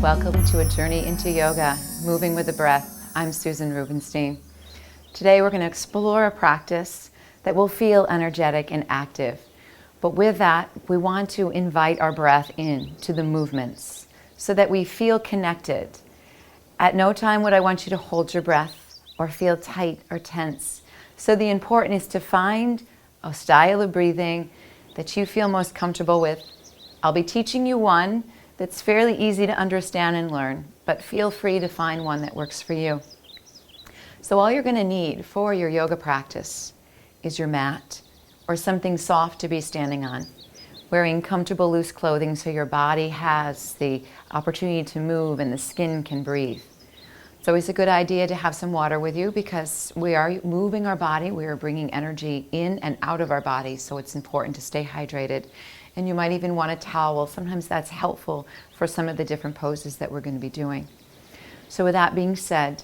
Welcome to a journey into yoga, moving with the breath. I'm Susan Rubenstein. Today we're going to explore a practice that will feel energetic and active. But with that, we want to invite our breath in to the movements so that we feel connected. At no time would I want you to hold your breath or feel tight or tense. So the important is to find a style of breathing that you feel most comfortable with. I'll be teaching you one that's fairly easy to understand and learn, but feel free to find one that works for you. So all you're going to need for your yoga practice is your mat or something soft to be standing on. Wearing comfortable loose clothing so your body has the opportunity to move and the skin can breathe. It's always a good idea to have some water with you because we are moving our body, we are bringing energy in and out of our body, so it's important to stay hydrated. And you might even want a towel. Sometimes that's helpful for some of the different poses that we're going to be doing. So with that being said,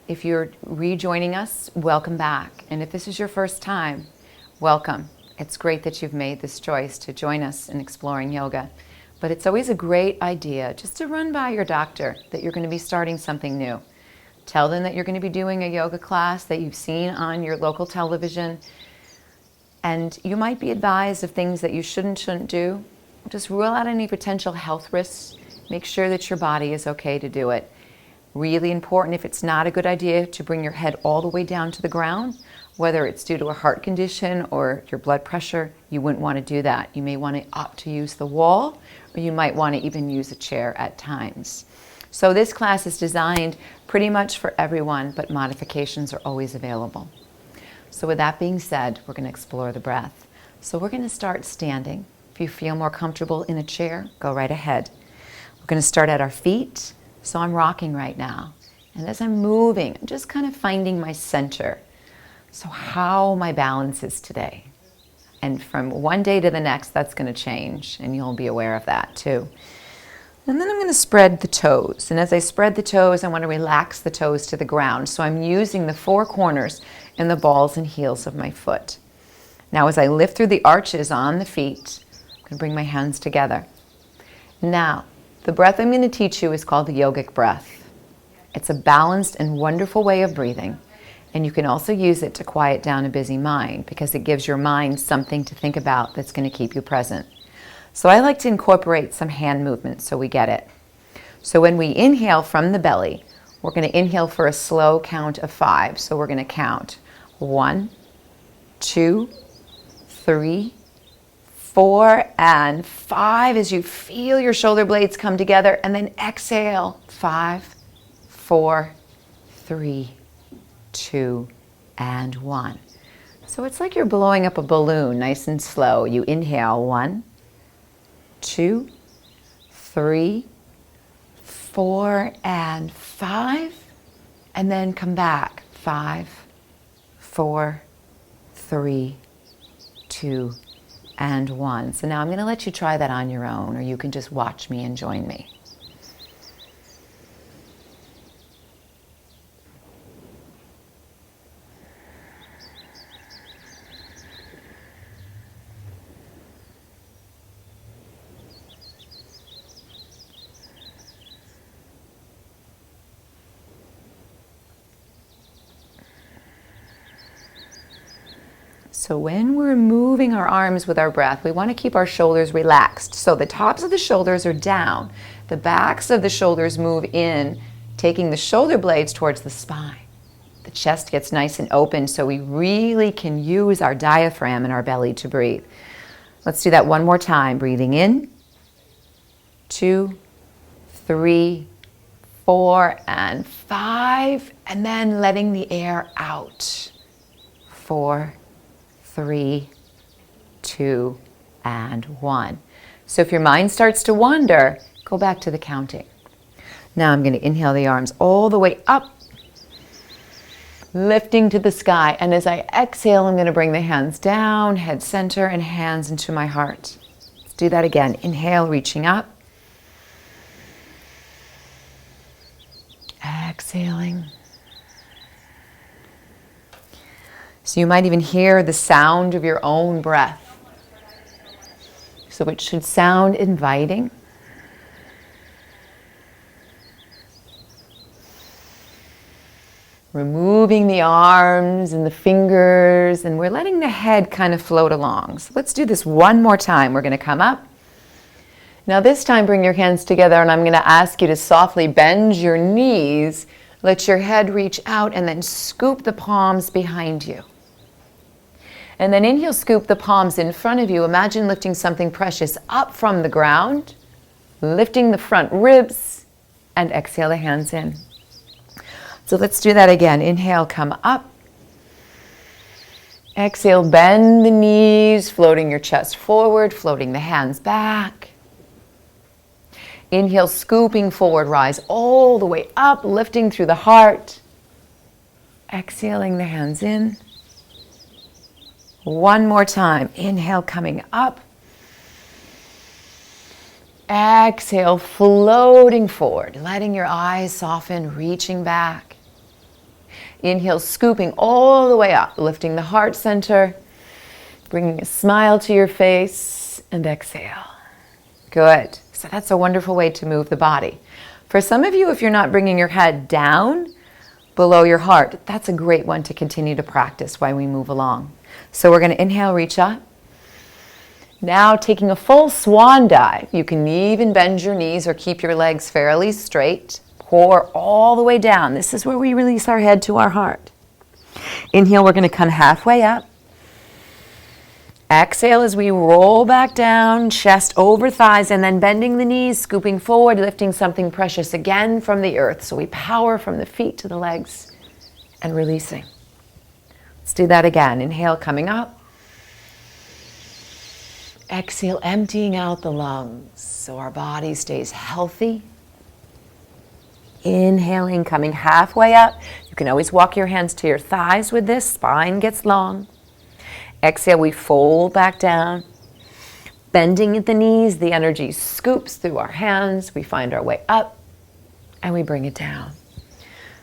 if you're rejoining us, welcome back. And if this is your first time, welcome. It's great that you've made this choice to join us in exploring yoga. But it's always a great idea just to run by your doctor that you're going to be starting something new. Tell them that you're going to be doing a yoga class that you've seen on your local television. And you might be advised of things that you shouldn't do. Just rule out any potential health risks. Make sure that your body is okay to do it. Really important, if it's not a good idea, to bring your head all the way down to the ground. Whether it's due to a heart condition or your blood pressure, you wouldn't want to do that. You may want to opt to use the wall, or you might want to even use a chair at times. So this class is designed pretty much for everyone, but modifications are always available. So with that being said, we're going to explore the breath. So we're going to start standing. If you feel more comfortable in a chair, go right ahead. We're going to start at our feet. So I'm rocking right now. And as I'm moving, I'm just kind of finding my center. So how my balance is today. And from one day to the next, that's going to change. And you'll be aware of that too. And then I'm going to spread the toes. And as I spread the toes, I want to relax the toes to the ground. So I'm using the four corners and the balls and heels of my foot. Now as I lift through the arches on the feet, I'm going to bring my hands together. Now, the breath I'm going to teach you is called the yogic breath. It's a balanced and wonderful way of breathing. And you can also use it to quiet down a busy mind because it gives your mind something to think about that's going to keep you present. So I like to incorporate some hand movements so we get it. So when we inhale from the belly, we're going to inhale for a slow count of 5. So we're going to count 1, 2, 3, 4, and 5 as you feel your shoulder blades come together. And then exhale, 5, 4, 3, 2, and 1. So it's like you're blowing up a balloon nice and slow. You inhale 1, 2, 3, 4, and 5, and then come back 5, 4, 3, 2, and 1. So now I'm going to let you try that on your own, or you can just watch me and join me. So when we're moving our arms with our breath, we want to keep our shoulders relaxed. So the tops of the shoulders are down. The backs of the shoulders move in, taking the shoulder blades towards the spine. The chest gets nice and open so we really can use our diaphragm and our belly to breathe. Let's do that one more time. Breathing in, 2, 3, 4, and 5. And then letting the air out. 4, 3, 2, and 1. So if your mind starts to wander, go back to the counting. Now I'm going to inhale the arms all the way up, lifting to the sky. And as I exhale, I'm going to bring the hands down, head center, and hands into my heart. Let's do that again. Inhale, reaching up. Exhaling. So you might even hear the sound of your own breath. So it should sound inviting. Removing the arms and the fingers, and we're letting the head kind of float along. So let's do this one more time. We're going to come up. Now this time bring your hands together, and I'm going to ask you to softly bend your knees. Let your head reach out and then scoop the palms behind you. And then inhale, scoop the palms in front of you. Imagine lifting something precious up from the ground, lifting the front ribs, and exhale the hands in. So let's do that again. Inhale, come up. Exhale, bend the knees, floating your chest forward, floating the hands back. Inhale, scooping forward, rise all the way up, lifting through the heart. Exhaling the hands in. One more time. Inhale, coming up. Exhale, floating forward, letting your eyes soften, reaching back. Inhale, scooping all the way up, lifting the heart center, bringing a smile to your face, and exhale. Good. So that's a wonderful way to move the body. For some of you, if you're not bringing your head down below your heart, that's a great one to continue to practice while we move along. So we're going to inhale, reach up. Now taking a full swan dive. You can even bend your knees or keep your legs fairly straight. Pour all the way down. This is where we release our head to our heart. Inhale, we're going to come halfway up. Exhale as we roll back down, chest over thighs, and then bending the knees, scooping forward, lifting something precious again from the earth. So we power from the feet to the legs and releasing. Let's do that again. Inhale, coming up. Exhale, emptying out the lungs so our body stays healthy. Inhaling, coming halfway up. You can always walk your hands to your thighs with this. Spine gets long. Exhale, we fold back down. Bending at the knees, the energy scoops through our hands. We find our way up and we bring it down.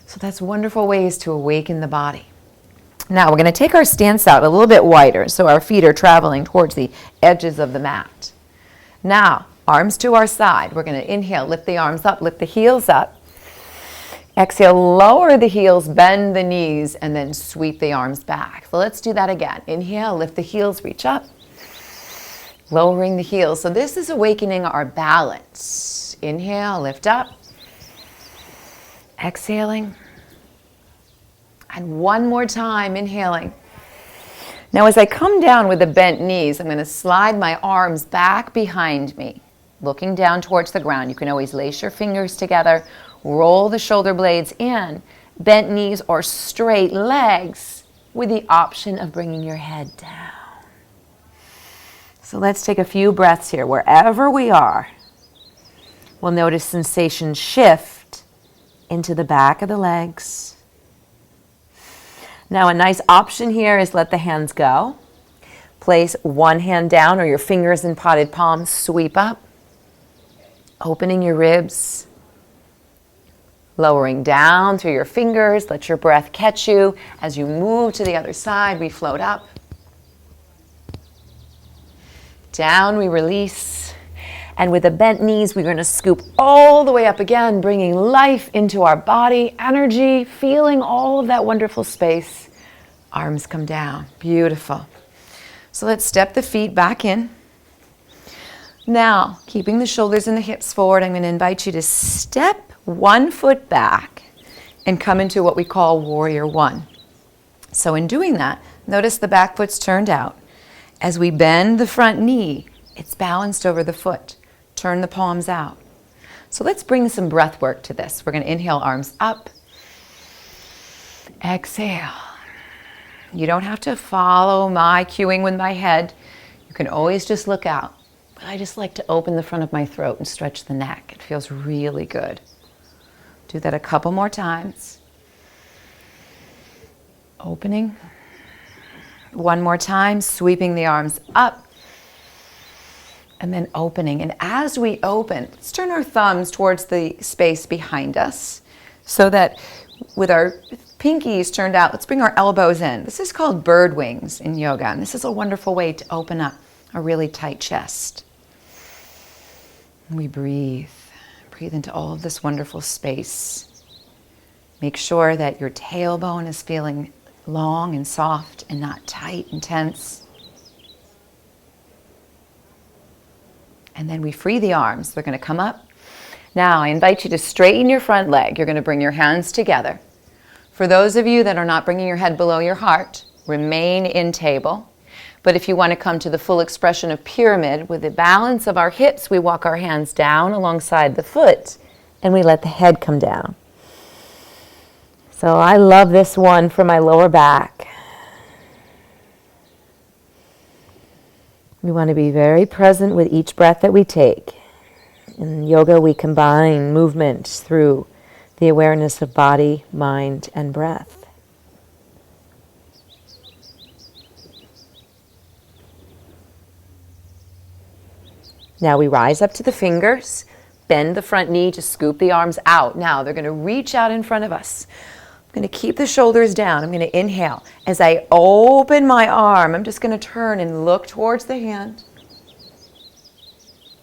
So that's wonderful ways to awaken the body. Now we're going to take our stance out a little bit wider so our feet are traveling towards the edges of the mat. Now, arms to our side. We're going to inhale, lift the arms up, lift the heels up. Exhale, lower the heels, bend the knees, and then sweep the arms back. So let's do that again. Inhale, lift the heels, reach up. Lowering the heels. So this is awakening our balance. Inhale, lift up. Exhaling. And one more time, inhaling. Now as I come down with the bent knees, I'm going to slide my arms back behind me, looking down towards the ground. You can always lace your fingers together. Roll the shoulder blades in, bent knees or straight legs with the option of bringing your head down. So let's take a few breaths here. Wherever we are, we'll notice sensations shift into the back of the legs. Now a nice option here is let the hands go. Place one hand down or your fingers in potted palms, sweep up, opening your ribs. Lowering down through your fingers, let your breath catch you. As you move to the other side, we float up. Down, we release. And with the bent knees, we're going to scoop all the way up again, bringing life into our body, energy, feeling all of that wonderful space. Arms come down. Beautiful. So let's step the feet back in. Now, keeping the shoulders and the hips forward, I'm going to invite you to step one foot back and come into what we call warrior one. So in doing that, notice the back foot's turned out. As we bend the front knee, it's balanced over the foot. Turn the palms out. So let's bring some breath work to this. We're going to inhale, arms up. Exhale. You don't have to follow my cueing with my head. You can always just look out. But I just like to open the front of my throat and stretch the neck. It feels really good. Do that a couple more times. Opening. One more time, sweeping the arms up. And then opening. And as we open, let's turn our thumbs towards the space behind us so that with our pinkies turned out, let's bring our elbows in. This is called bird wings in yoga. And this is a wonderful way to open up a really tight chest. And we breathe. Breathe into all of this wonderful space. Make sure that your tailbone is feeling long and soft and not tight and tense. And then we free the arms. They're going to come up. Now I invite you to straighten your front leg. You're going to bring your hands together. For those of you that are not bringing your head below your heart, remain in table. But if you want to come to the full expression of pyramid, with the balance of our hips, we walk our hands down alongside the foot and we let the head come down. So I love this one for my lower back. We want to be very present with each breath that we take. In yoga, we combine movement through the awareness of body, mind, and breath. Now we rise up to the fingers, bend the front knee to scoop the arms out. Now they're going to reach out in front of us. I'm going to keep the shoulders down. I'm going to inhale. As I open my arm, I'm just going to turn and look towards the hand.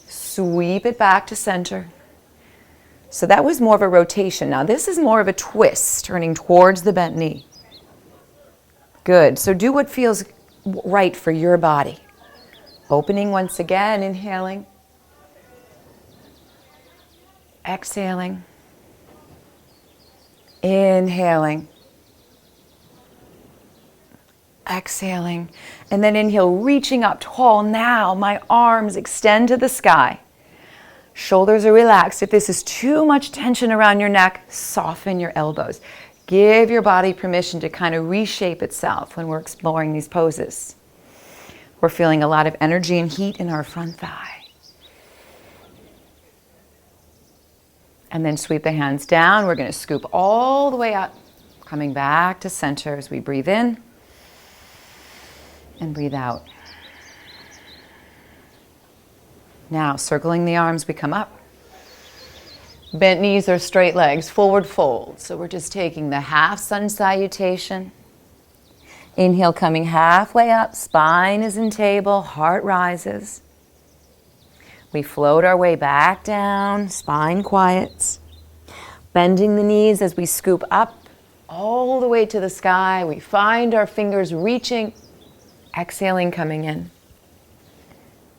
Sweep it back to center. So that was more of a rotation. Now this is more of a twist, turning towards the bent knee. Good. So do what feels right for your body. Opening once again, inhaling. Exhaling. Inhaling. Exhaling. And then inhale, reaching up tall. Now my arms extend to the sky. Shoulders are relaxed. If this is too much tension around your neck, soften your elbows. Give your body permission to kind of reshape itself when we're exploring these poses. We're feeling a lot of energy and heat in our front thigh. And then sweep the hands down. We're going to scoop all the way up, coming back to center as we breathe in and breathe out. Now, circling the arms, we come up. Bent knees or straight legs, forward fold. So we're just taking the half sun salutation. Inhale, coming halfway up, spine is in table, heart rises. We float our way back down, spine quiets. Bending the knees as we scoop up all the way to the sky. We find our fingers reaching, exhaling, coming in.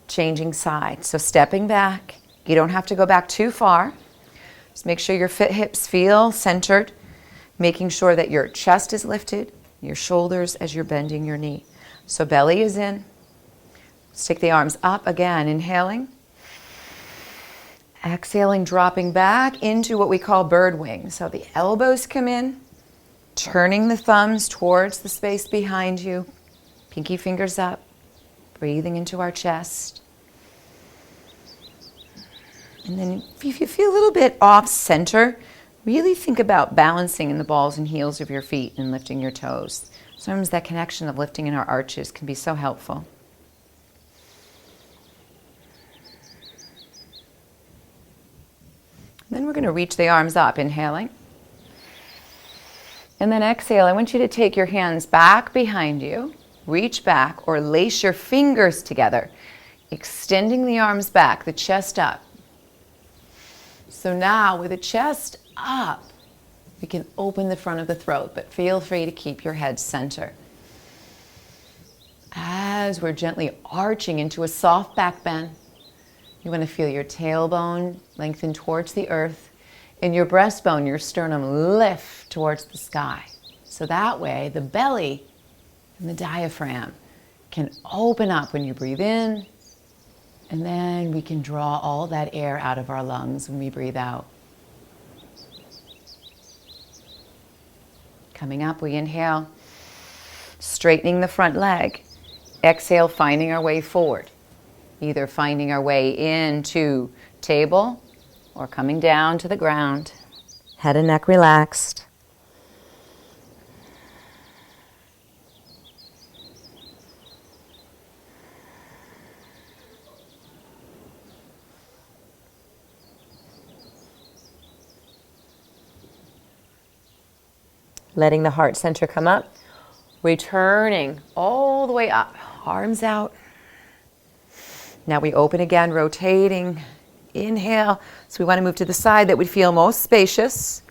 Changing sides. So stepping back. You don't have to go back too far. Just make sure your hips feel centered. Making sure that your chest is lifted, your shoulders as you're bending your knee. So belly is in. Let's take the arms up again, inhaling. Exhaling, dropping back into what we call bird wings. So the elbows come in, turning the thumbs towards the space behind you. Pinky fingers up, breathing into our chest. And then if you feel a little bit off center, really think about balancing in the balls and heels of your feet and lifting your toes. Sometimes that connection of lifting in our arches can be so helpful. Then we're going to reach the arms up, inhaling. And then exhale. I want you to take your hands back behind you, reach back or lace your fingers together, extending the arms back, the chest up. So now with the chest up, we can open the front of the throat, but feel free to keep your head center. As we're gently arching into a soft back bend, you want to feel your tailbone lengthen towards the earth and your breastbone, your sternum lift towards the sky. So that way the belly and the diaphragm can open up when you breathe in, and then we can draw all that air out of our lungs when we breathe out. Coming up, we inhale, straightening the front leg. Exhale, finding our way forward. Either finding our way into table or coming down to the ground. Head and neck relaxed. Letting the heart center come up. Returning all the way up. Arms out. Now we open again, rotating. Inhale. So we want to move to the side that would feel most spacious.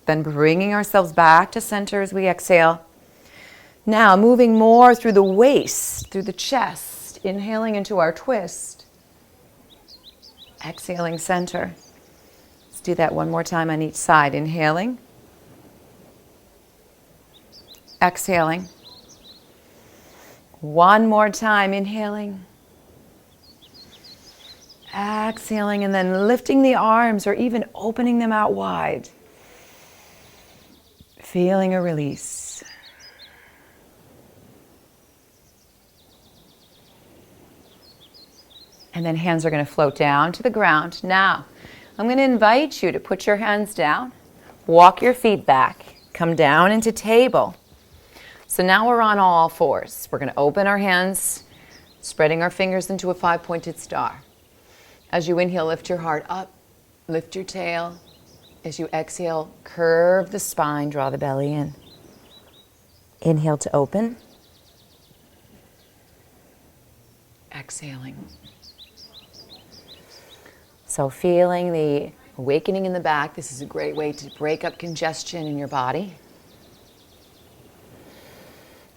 Then bringing ourselves back to center as we exhale. Now moving more through the waist, through the chest, inhaling into our twist. Exhaling center. Let's do that one more time on each side. Inhaling. Exhaling. One more time. Inhaling. Exhaling, and then lifting the arms or even opening them out wide. Feeling a release. And then hands are going to float down to the ground. Now, I'm going to invite you to put your hands down, walk your feet back, come down into table. So now we're on all fours. We're going to open our hands, spreading our fingers into a 5-pointed star. As you inhale, lift your heart up, lift your tail. As you exhale, curve the spine, draw the belly in. Inhale to open. Exhaling. So feeling the awakening in the back. This is a great way to break up congestion in your body.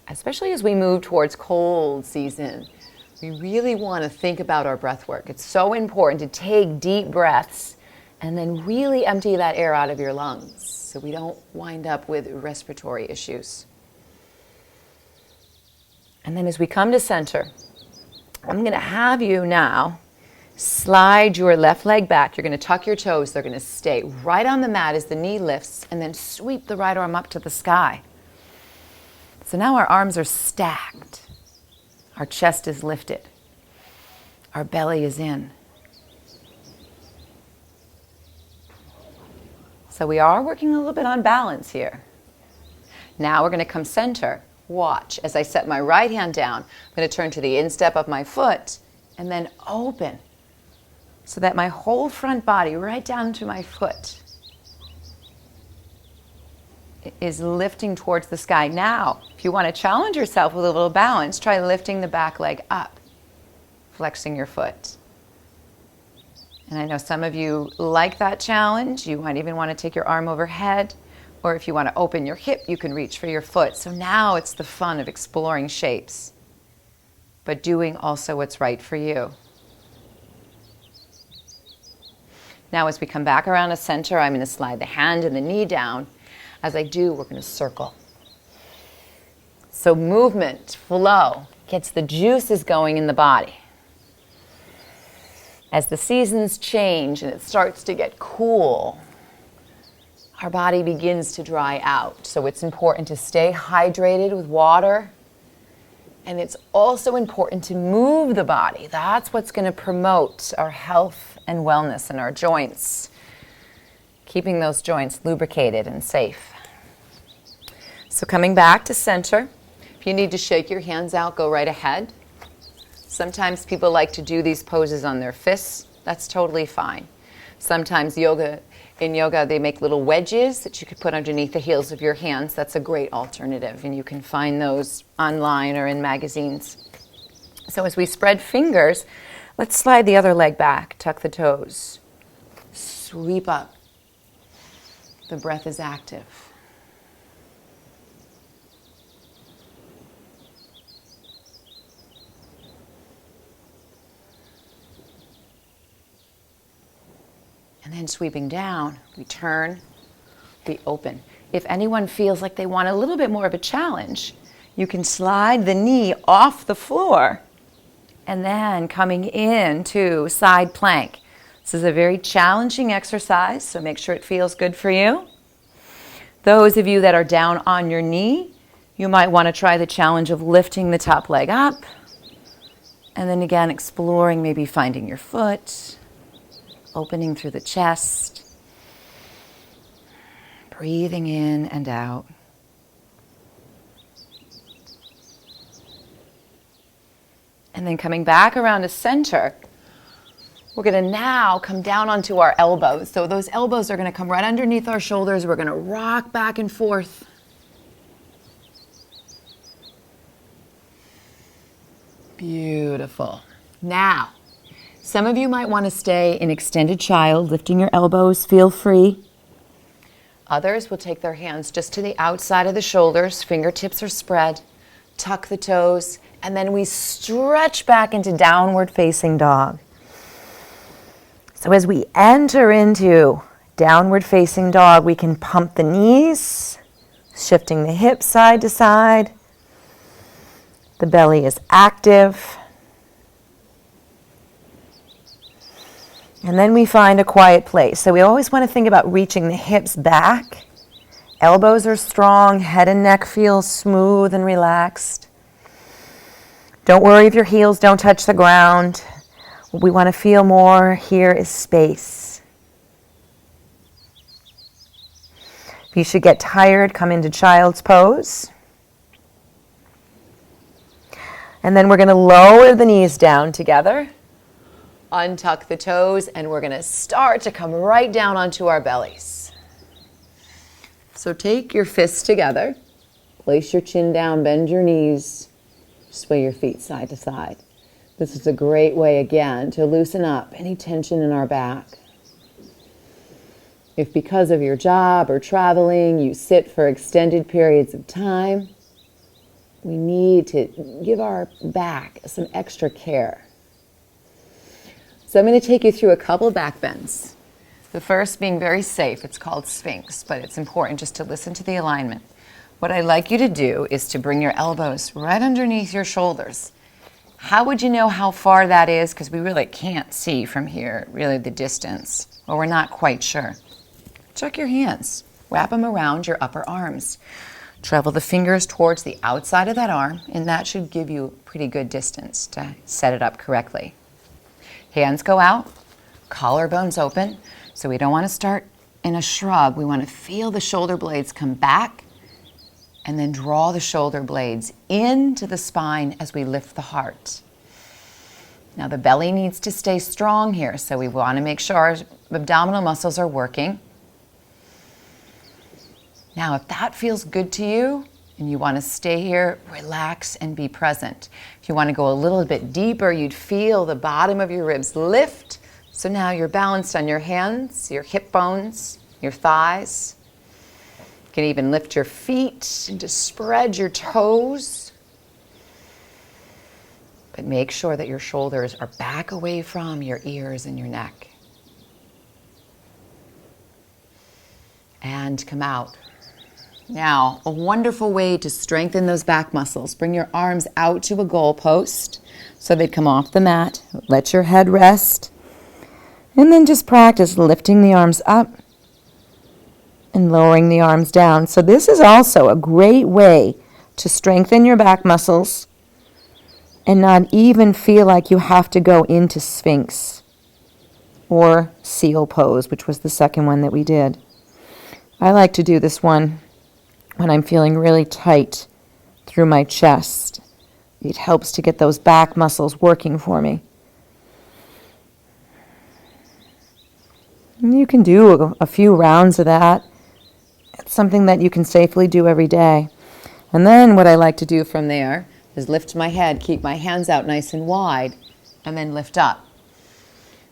Especially as we move towards cold season, we really want to think about our breath work. It's so important to take deep breaths and then really empty that air out of your lungs so we don't wind up with respiratory issues. And then as we come to center, I'm going to have you now slide your left leg back. You're going to tuck your toes. They're going to stay right on the mat as the knee lifts, and then sweep the right arm up to the sky. So now our arms are stacked. Our chest is lifted. Our belly is in. So we are working a little bit on balance here. Now we're going to come center. Watch as I set my right hand down. I'm going to turn to the instep of my foot and then open so that my whole front body, right down to my foot, is lifting towards the sky. Now, if you want to challenge yourself with a little balance, try lifting the back leg up, flexing your foot. And I know some of you like that challenge. You might even want to take your arm overhead, or if you want to open your hip, you can reach for your foot. So now it's the fun of exploring shapes, but doing also what's right for you. Now as we come back around to center, I'm going to slide the hand and the knee down. As I do, we're going to circle. So movement, flow, gets the juices going in the body. As the seasons change and it starts to get cool, our body begins to dry out. So it's important to stay hydrated with water. And it's also important to move the body. That's what's going to promote our health and wellness in our joints, keeping those joints lubricated and safe. So coming back to center, if you need to shake your hands out, go right ahead. Sometimes people like to do these poses on their fists. That's totally fine. Sometimes in yoga, they make little wedges that you could put underneath the heels of your hands. That's a great alternative, and you can find those online or in magazines. So as we spread fingers, let's slide the other leg back, tuck the toes, sweep up. The breath is active. And then sweeping down, we turn, we open. If anyone feels like they want a little bit more of a challenge, you can slide the knee off the floor and then coming into side plank. This is a very challenging exercise, so make sure it feels good for you. Those of you that are down on your knee, you might want to try the challenge of lifting the top leg up and then again exploring, maybe finding your foot, opening through the chest, breathing in and out. And then coming back around to center, we're going to now come down onto our elbows. So those elbows are going to come right underneath our shoulders. We're going to rock back and forth. Beautiful. Now, some of you might want to stay in extended child, lifting your elbows, feel free. Others will take their hands just to the outside of the shoulders, fingertips are spread, tuck the toes, and then we stretch back into downward facing dog. So as we enter into downward facing dog, we can pump the knees, shifting the hips side to side. The belly is active. And then we find a quiet place. So we always want to think about reaching the hips back. Elbows are strong, head and neck feel smooth and relaxed. Don't worry if your heels don't touch the ground. What we want to feel more here is space. If you should get tired, come into child's pose. And then we're going to lower the knees down together. Untuck the toes, and we're going to start to come right down onto our bellies. So take your fists together, place your chin down, bend your knees, sway your feet side to side. This is a great way, again, to loosen up any tension in our back. If because of your job or traveling, you sit for extended periods of time, we need to give our back some extra care. So I'm going to take you through a couple back bends. The first being very safe. It's called Sphinx, but it's important just to listen to the alignment. What I'd like you to do is to bring your elbows right underneath your shoulders. How would you know how far that is? Because we really can't see from here, really the distance, or we're not quite sure. Check your hands. Wrap them around your upper arms. Travel the fingers towards the outside of that arm, and that should give you a pretty good distance to set it up correctly. Hands go out, collarbones open. So we don't want to start in a shrug. We want to feel the shoulder blades come back and then draw the shoulder blades into the spine as we lift the heart. Now the belly needs to stay strong here, so we want to make sure our abdominal muscles are working. Now if that feels good to you, and you want to stay here, relax and be present. If you want to go a little bit deeper, you'd feel the bottom of your ribs lift. So now you're balanced on your hands, your hip bones, your thighs. You can even lift your feet and just spread your toes. But make sure that your shoulders are back away from your ears and your neck. And come out. Now, a wonderful way to strengthen those back muscles. Bring your arms out to a goal post so they come off the mat. Let your head rest. And then just practice lifting the arms up and lowering the arms down. So this is also a great way to strengthen your back muscles and not even feel like you have to go into Sphinx or seal pose, which was the second one that we did. I like to do this one when I'm feeling really tight through my chest. It helps to get those back muscles working for me. And you can do a few rounds of that. It's something that you can safely do every day. And then what I like to do from there is lift my head, keep my hands out nice and wide, and then lift up.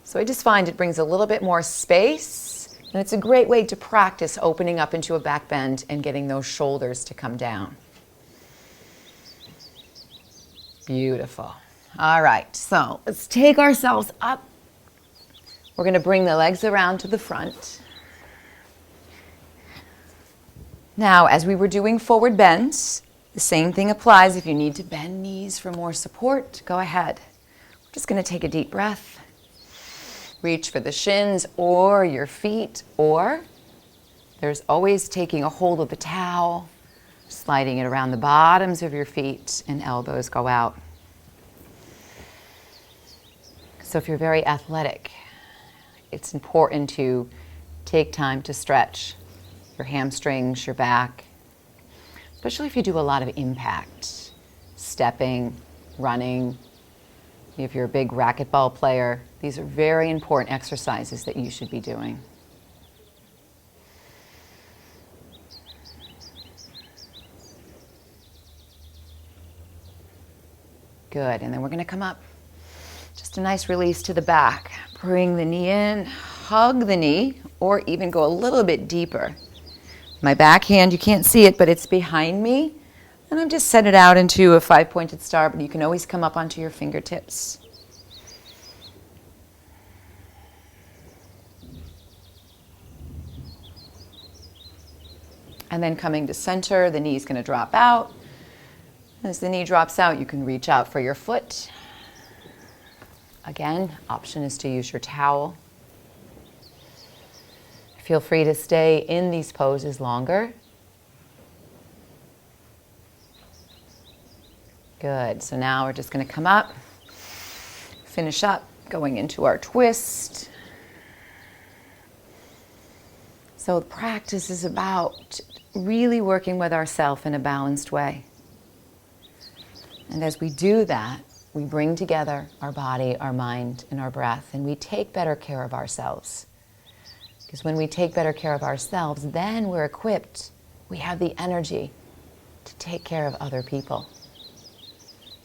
So I just find it brings a little bit more space. And it's a great way to practice opening up into a back bend and getting those shoulders to come down. Beautiful. All right, so let's take ourselves up. We're going to bring the legs around to the front. Now, as we were doing forward bends, the same thing applies. If you need to bend knees for more support, go ahead. We're just going to take a deep breath. Reach for the shins or your feet, or there's always taking a hold of the towel, sliding it around the bottoms of your feet, and elbows go out. So if you're very athletic, it's important to take time to stretch your hamstrings, your back, especially if you do a lot of impact, stepping, running. If you're a big racquetball player, these are very important exercises that you should be doing. Good, and then we're going to come up. Just a nice release to the back. Bring the knee in, hug the knee, or even go a little bit deeper. My back hand, you can't see it, but it's behind me. And I've just set it out into a 5-pointed star, but you can always come up onto your fingertips. And then coming to center, the knee's going to drop out. As the knee drops out, you can reach out for your foot. Again, option is to use your towel. Feel free to stay in these poses longer. Good. So now we're just going to come up, finish up, going into our twist. So the practice is about really working with ourselves in a balanced way. And as we do that, we bring together our body, our mind, and our breath, and we take better care of ourselves. Because when we take better care of ourselves, then we're equipped, we have the energy to take care of other people.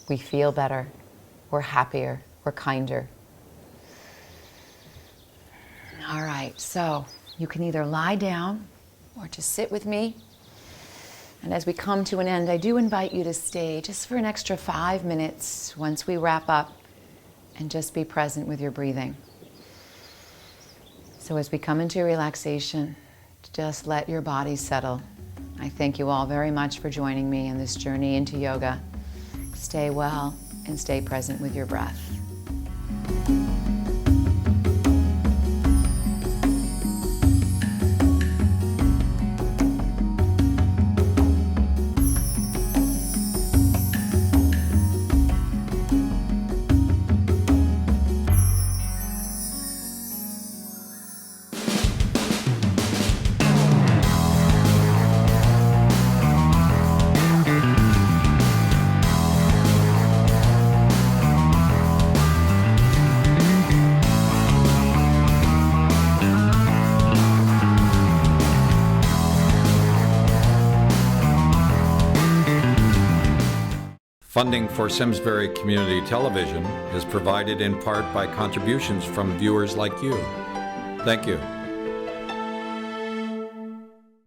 We feel better, we're happier, we're kinder. All right, so you can either lie down or just sit with me. And as we come to an end, I do invite you to stay just for an extra 5 minutes once we wrap up and just be present with your breathing. So as we come into relaxation, just let your body settle. I thank you all very much for joining me in this journey into yoga. Stay well and stay present with your breath. Funding for Simsbury Community Television is provided in part by contributions from viewers like you. Thank you.